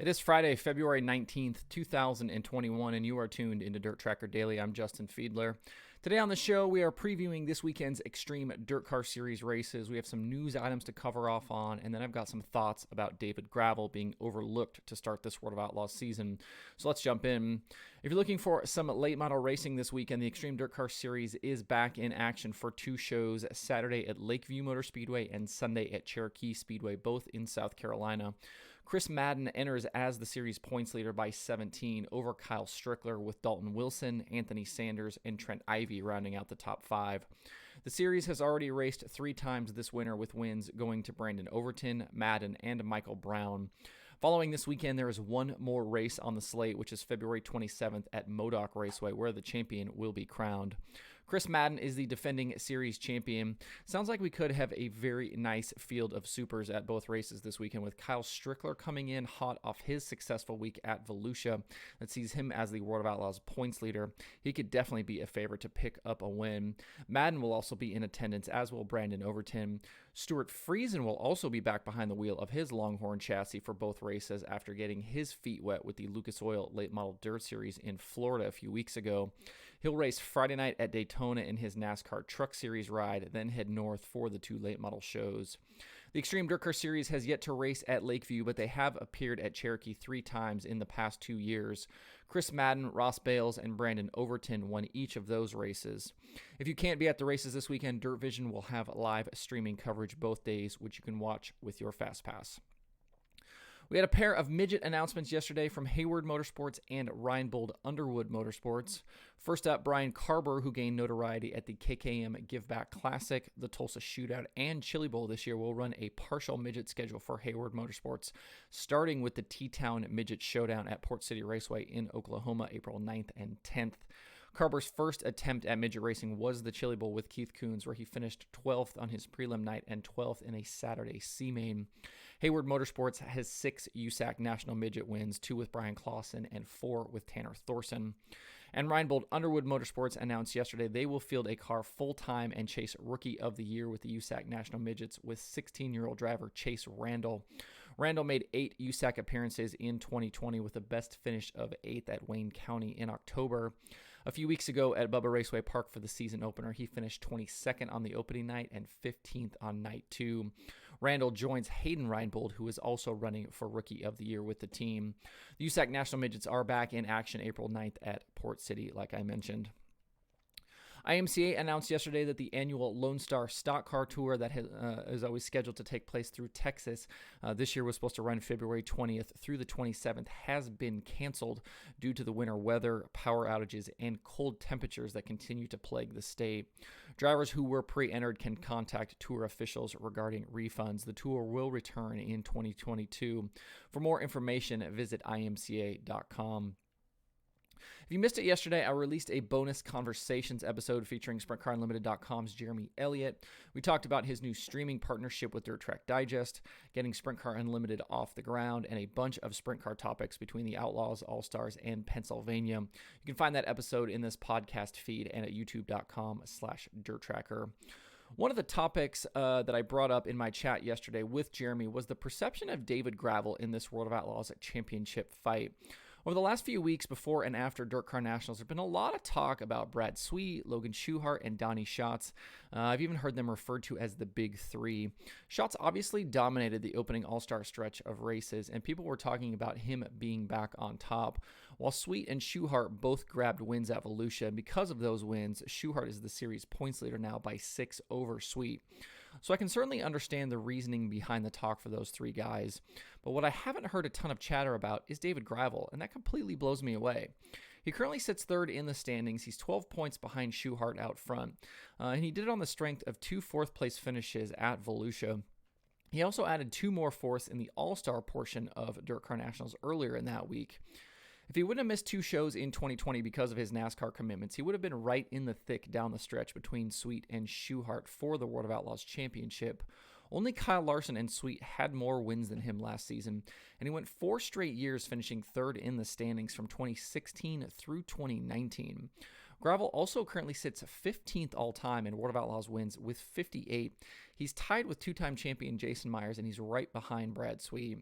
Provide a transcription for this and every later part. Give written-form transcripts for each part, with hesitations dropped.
It is Friday, February 19th, 2021, and you are tuned into DIRTRACKR Daily. I'm Justin Fiedler. Today on the show, we are previewing this weekend's Xtreme DIRTcar Series races. We have some news items to cover off on, and then I've got some thoughts about David Gravel being overlooked to start this World of Outlaws season. So let's jump in. If you're looking for some late model racing this weekend, the Xtreme DIRTcar Series is back in action for two shows, Saturday at Lakeview Motor Speedway and Sunday at Cherokee Speedway, both in South Carolina. Chris Madden enters as the series points leader by 17 over Kyle Strickler, with Dalton Wilson, Anthony Sanders, and Trent Ivey rounding out the top five. The series has already raced 3 times this winter, with wins going to Brandon Overton, Madden, and Michael Brown. Following this weekend, there is one more race on the slate, which is February 27th at Modoc Raceway, where the champion will be crowned. Chris Madden is the defending series champion. Sounds like we could have a very nice field of supers at both races this weekend, with Kyle Strickler coming in hot off his successful week at Volusia that sees him as the World of Outlaws points leader. He could definitely be a favorite to pick up a win. Madden will also be in attendance, as will Brandon Overton. Stuart Friesen will also be back behind the wheel of his Longhorn chassis for both races after getting his feet wet with the Lucas Oil Late Model Dirt Series in Florida a few weeks ago. He'll race Friday night at Daytona in his NASCAR Truck Series ride, then head north for the 2 late model shows. The Xtreme DIRTcar Series has yet to race at Lakeview, but they have appeared at Cherokee 3 times in the past 2 years. Chris Madden, Ross Bales, and Brandon Overton won each of those races. If you can't be at the races this weekend, Dirt Vision will have live streaming coverage both days, which you can watch with your Fast Pass. We had a pair of midget announcements yesterday from Hayward Motorsports and Reinbold Underwood Motorsports. First up, Brian Carber, who gained notoriety at the KKM Give Back Classic, the Tulsa Shootout, and Chili Bowl this year, will run a partial midget schedule for Hayward Motorsports, starting with the T-Town Midget Showdown at Port City Raceway in Oklahoma, April 9th and 10th. Carber's first attempt at midget racing was the Chili Bowl with Keith Coons, where he finished 12th on his prelim night and 12th in a Saturday C-Main. Hayward Motorsports has 6 USAC national midget wins, 2 with Brian Clausen and 4 with Tanner Thorson. And Reinbold Underwood Motorsports announced yesterday they will field a car full-time and chase Rookie of the Year with the USAC national midgets with 16-year-old driver Chase Randall. Randall made 8 USAC appearances in 2020 with a best finish of 8th at Wayne County in October. A few weeks ago at Bubba Raceway Park for the season opener, he finished 22nd on the opening night and 15th on night 2. Randall joins Hayden Reinbold, who is also running for Rookie of the Year with the team. The USAC National Midgets are back in action April 9th at Port City, like I mentioned. IMCA announced yesterday that the annual Lone Star Stock Car Tour that is always scheduled to take place through Texas this year was supposed to run February 20th through the 27th has been canceled due to the winter weather, power outages, and cold temperatures that continue to plague the state. Drivers who were pre-entered can contact tour officials regarding refunds. The tour will return in 2022. For more information, visit imca.com. If you missed it yesterday, I released a bonus Conversations episode featuring SprintCarUnlimited.com's Jeremy Elliott. We talked about his new streaming partnership with Dirt Track Digest, getting Sprint Car Unlimited off the ground, and a bunch of sprint car topics between the Outlaws, All-Stars, and Pennsylvania. You can find that episode in this podcast feed and at youtube.com/DirtTracker. One of the topics that I brought up in my chat yesterday with Jeremy was the perception of David Gravel in this World of Outlaws championship fight. Over the last few weeks before and after DIRTcar Nationals, there's been a lot of talk about Brad Sweet, Logan Schuchart, and Donnie Schatz. I've even heard them referred to as the Big Three. Schatz obviously dominated the opening All-Star stretch of races, and people were talking about him being back on top, while Sweet and Schuchart both grabbed wins at Volusia, and because of those wins, Schuchart is the series points leader now by 6 over Sweet. So I can certainly understand the reasoning behind the talk for those 3 guys, but what I haven't heard a ton of chatter about is David Gravel, and that completely blows me away. He currently sits 3rd in the standings. He's 12 points behind Schuchart out front, and he did it on the strength of 2 4th-place finishes at Volusia. He also added 2 more fourths in the All-Star portion of DIRTcar Nationals earlier in that week. If he wouldn't have missed 2 shows in 2020 because of his NASCAR commitments, he would have been right in the thick down the stretch between Sweet and Schuchart for the World of Outlaws championship. Only Kyle Larson and Sweet had more wins than him last season, and he went 4 straight years finishing 3rd in the standings from 2016 through 2019. Gravel also currently sits 15th all-time in World of Outlaws wins with 58. He's tied with 2-time champion Jason Myers, and he's right behind Brad Sweet.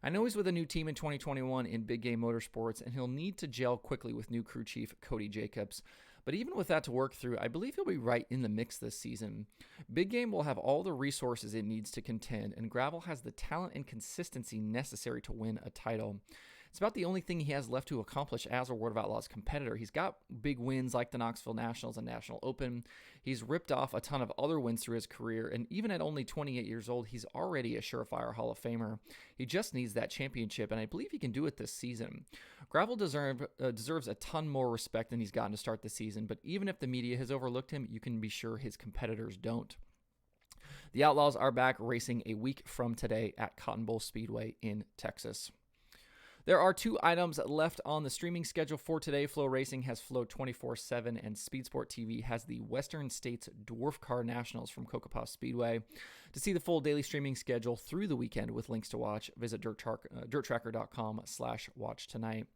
I know he's with a new team in 2021 in Big Game Motorsports, and he'll need to gel quickly with new crew chief Cody Jacobs. But even with that to work through, I believe he'll be right in the mix this season. Big Game will have all the resources it needs to contend, and Gravel has the talent and consistency necessary to win a title. It's about the only thing he has left to accomplish as a World of Outlaws competitor. He's got big wins like the Knoxville Nationals and National Open. He's ripped off a ton of other wins through his career, and even at only 28 years old, he's already a surefire Hall of Famer. He just needs that championship, and I believe he can do it this season. Gravel deserves a ton more respect than he's gotten to start the season, but even if the media has overlooked him, you can be sure his competitors don't. The Outlaws are back racing a week from today at Cotton Bowl Speedway in Texas. There are 2 items left on the streaming schedule for today. Flow Racing has Flow 24/7, and Speed Sport TV has the Western States Dwarf Car Nationals from Cocopah Speedway. To see the full daily streaming schedule through the weekend with links to watch, visit DIRTRACKR.com/watch tonight.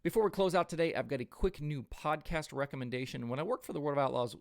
Before we close out today, I've got a quick new podcast recommendation. When I worked for the World of Outlaws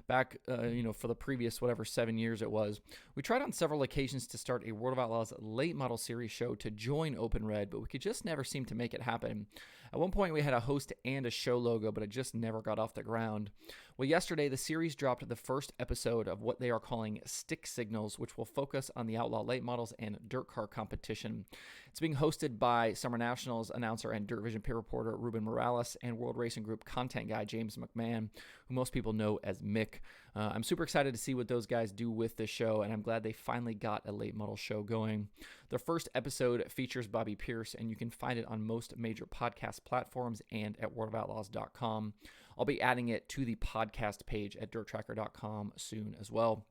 back, for the previous 7 years it was, we tried on several occasions to start a World of Outlaws late model series show to join Open Red, but we could just never seem to make it happen. At one point, we had a host and a show logo, but it just never got off the ground. Well, yesterday, the series dropped the first episode of what they are calling Stick Signals, which will focus on the Outlaw late models and dirt car competition. It's being hosted by Summer Nationals announcer and Dirt Vision pit reporter Ruben Morales and World Racing Group content guy James McMahon, who most people know as Mick. I'm super excited to see what those guys do with this show, and I'm glad they finally got a late model show going. The first episode features Bobby Pierce, and you can find it on most major podcast platforms and at worldofoutlaws.com. I'll be adding it to the podcast page at DIRTRACKR.com soon as well.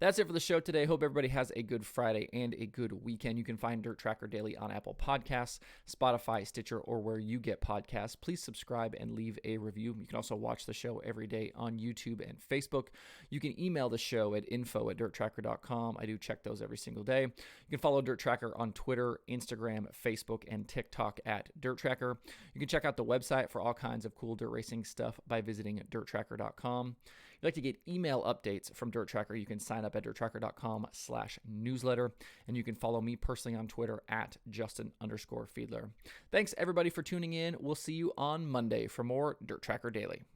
That's it for the show today. Hope everybody has a good Friday and a good weekend. You can find DIRTRACKR Daily on Apple Podcasts, Spotify, Stitcher, or where you get podcasts. Please subscribe and leave a review. You can also watch the show every day on YouTube and Facebook. You can email the show at info@DIRTRACKR.com. I do check those every single day. You can follow DIRTRACKR on Twitter, Instagram, Facebook, and TikTok at DIRTRACKR. You can check out the website for all kinds of cool dirt racing stuff by visiting DIRTRACKR.com. If you'd like to get email updates from DIRTRACKR, you can sign up at DIRTRACKR.com/newsletter, and you can follow me personally on Twitter at Justin_Fiedler. Thanks everybody for tuning in. We'll see you on Monday for more DIRTRACKR Daily.